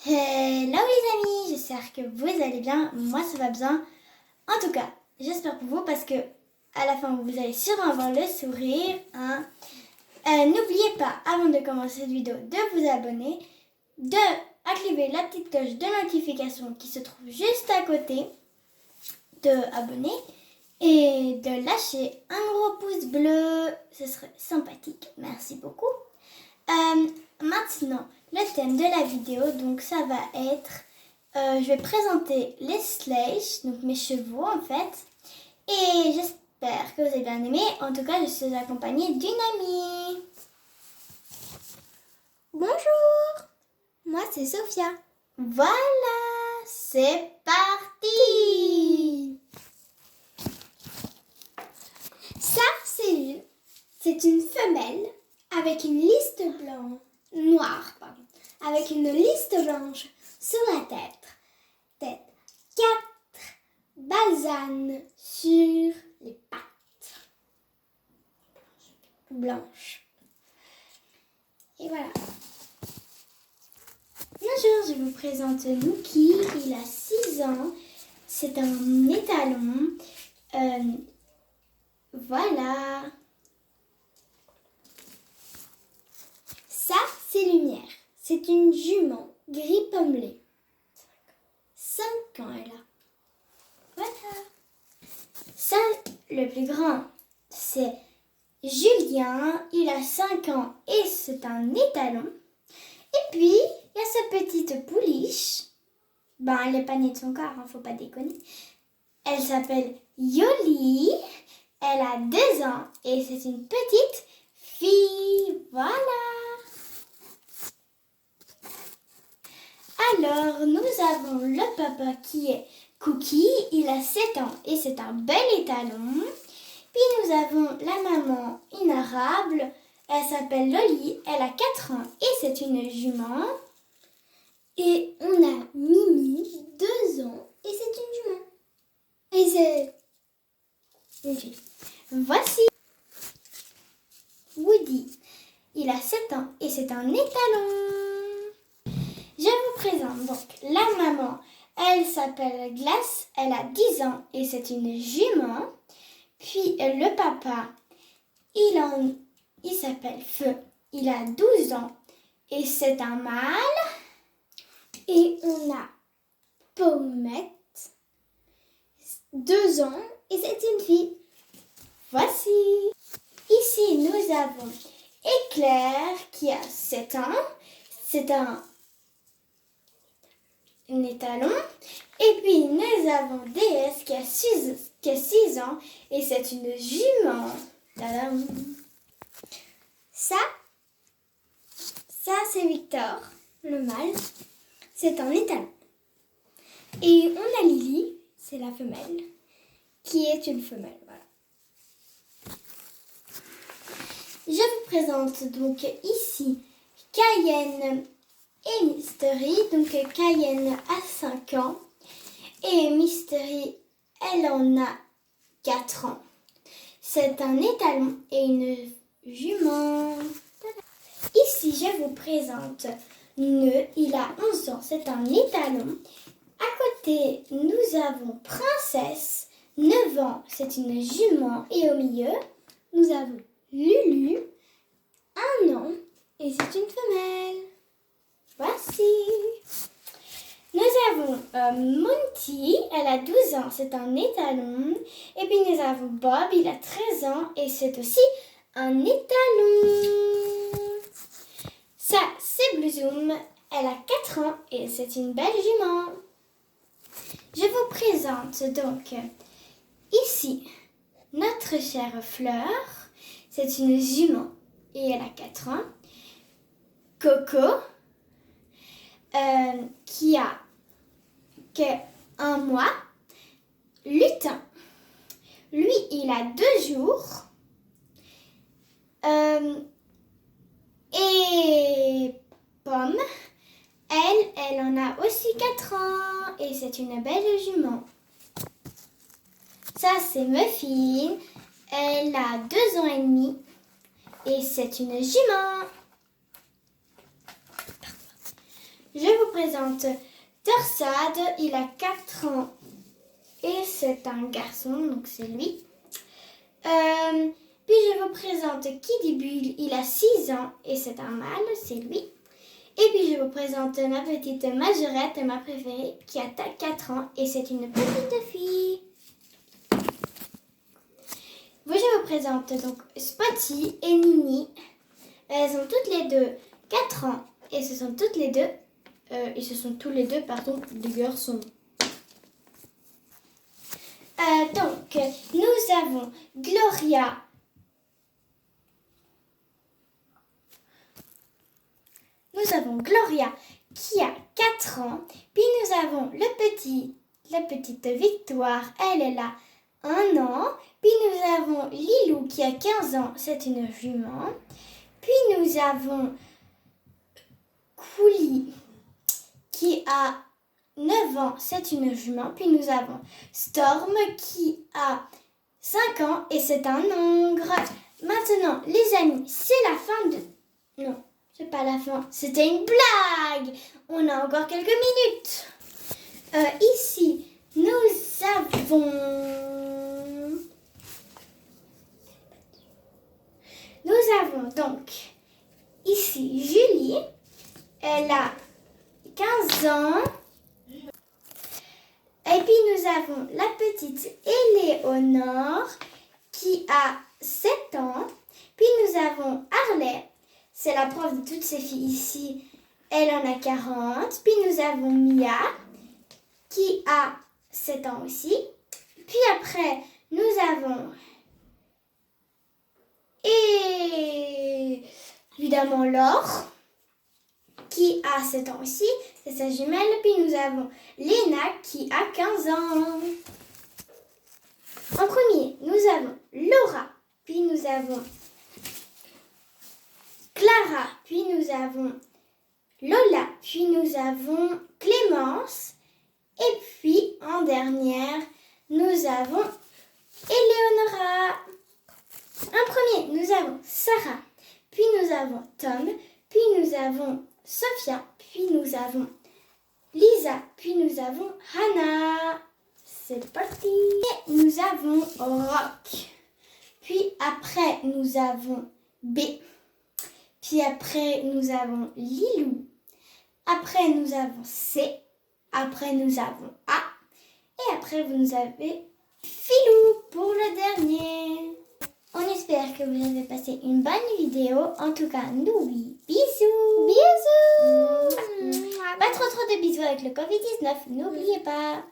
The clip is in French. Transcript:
Hello les amis, j'espère que vous allez bien, moi ça va bien. En tout cas, j'espère pour vous parce que à la fin vous allez sûrement avoir le sourire. N'oubliez pas, avant de commencer cette vidéo, de vous abonner, de activer la petite cloche de notification qui se trouve juste à côté, de abonner et de lâcher un gros pouce bleu, ce serait sympathique, merci beaucoup. Maintenant, le thème de la vidéo, donc ça va être, je vais présenter les sleighs, donc mes chevaux en fait, et j'espère que vous avez bien aimé. En tout cas, je suis accompagnée d'une amie. Bonjour, moi c'est Sophia. Voilà, c'est parti. Ça, c'est une femelle avec une liste noire, avec une liste blanche sur la tête. 4 balsanes sur les pattes blanches. Et voilà. Bonjour, je vous présente Nuki, il a 6 ans, c'est un étalon. Voilà. Ça, c'est Lumière. C'est une jument gris pommelé. 5 ans, elle a. Voilà. Ça, le plus grand, c'est Julien. Il a 5 ans et c'est un étalon. Et puis, il y a sa petite pouliche. Elle n'est pas née de son corps, faut pas déconner. Elle s'appelle Yoli. Elle a 2 ans et c'est une petite fille. Voilà. Alors, nous avons le papa qui est Cookie, il a 7 ans et c'est un bel étalon. Puis nous avons la maman inarable, elle s'appelle Loli, elle a 4 ans et c'est une jument. Et on a Mimi, 2 ans, et c'est une jument. Et c'est une fille. Voici Woody, il a 7 ans et c'est un étalon. Je vous présente donc la maman. Elle s'appelle Glace, elle a 10 ans et c'est une jument. Puis le papa, il s'appelle Feu, il a 12 ans et c'est un mâle. Et on a Pommette, 2 ans, et c'est une fille. Voici. Ici, nous avons Éclair qui a 7 ans. C'est un étalon. Et puis, nous avons DS qui a 6 ans et c'est une jument. Tadam. Ça c'est Victor, le mâle. C'est un étalon. Et on a Lily, c'est la femelle, qui est une femelle. Voilà. Je vous présente donc ici Cayenne et Mystery. Donc Cayenne a 5 ans et Mystery, elle en a 4 ans. C'est un étalon et une jument. Ici, je vous présente Nœud, il a 11 ans, c'est un étalon. À côté, nous avons Princesse, 9 ans, c'est une jument. Et au milieu, nous avons Lulu, 1 an, et c'est une femelle. Voici. Nous avons Monty, elle a 12 ans, c'est un étalon. Et puis nous avons Bob, il a 13 ans, et c'est aussi un étalon. Ça, c'est Blossom, elle a 4 ans, et c'est une belle jument. Je vous présente donc ici notre chère Fleur. C'est une jument et elle a 4 ans. Coco, qui a que 1 mois. Lutin, lui, il a 2 jours. Et Pomme, elle en a aussi 4 ans et c'est une belle jument. Ça, c'est Muffin. Elle a 2 ans et demi et c'est une jument. je vous présente Torsade, il a 4 ans et c'est un garçon, donc c'est lui. Puis je vous présente Kidibule, il a 6 ans et c'est un mâle, c'est lui. Et puis je vous présente ma petite Majorette, ma préférée, qui a 4 ans et c'est une petite fille. Je vous présente donc Spotty et Nini. Elles ont toutes les deux 4 ans et ce sont toutes les deux, tous les deux, des garçons. Donc, nous avons Gloria. Nous avons Gloria qui a 4 ans. Puis nous avons la petite Victoire, elle a 1 an. Puis nous avons Lilou qui a 15 ans, c'est une jument. Puis nous avons Kouli qui a 9 ans, c'est une jument. Puis nous avons Storm qui a 5 ans et c'est un ogre. Maintenant, les amis, c'est la fin de... Non, c'est pas la fin, c'était une blague. On a encore quelques minutes. Ici, nous avons donc ici Julie. Elle a 15 ans. Et puis nous avons la petite Éléonore qui a 7 ans. Puis nous avons Harley, c'est la prof de toutes ces filles ici. Elle en a 40. Puis nous avons Mia qui a 7 ans aussi. Puis après, nous avons évidemment Laure qui a 7 ans aussi, c'est sa jumelle. Puis nous avons Léna qui a 15 ans. En premier, nous avons Laura, puis nous avons Clara, puis nous avons Lola, puis nous avons Clémence. Et puis, en dernière, nous avons Éléonora. En premier, nous avons Sarah, puis nous avons Tom, puis nous avons Sophia, puis nous avons Lisa, puis nous avons Hannah. C'est parti. Et nous avons Rock. Puis après, nous avons B. Puis après, nous avons Lilou. Après, nous avons C. Après, nous avons A. Et après, vous nous avez Filou pour le dernier. On espère que vous avez passé une bonne vidéo. En tout cas, nous, oui. Bisous. Bisous. Pas trop de bisous avec le Covid-19. N'oubliez pas.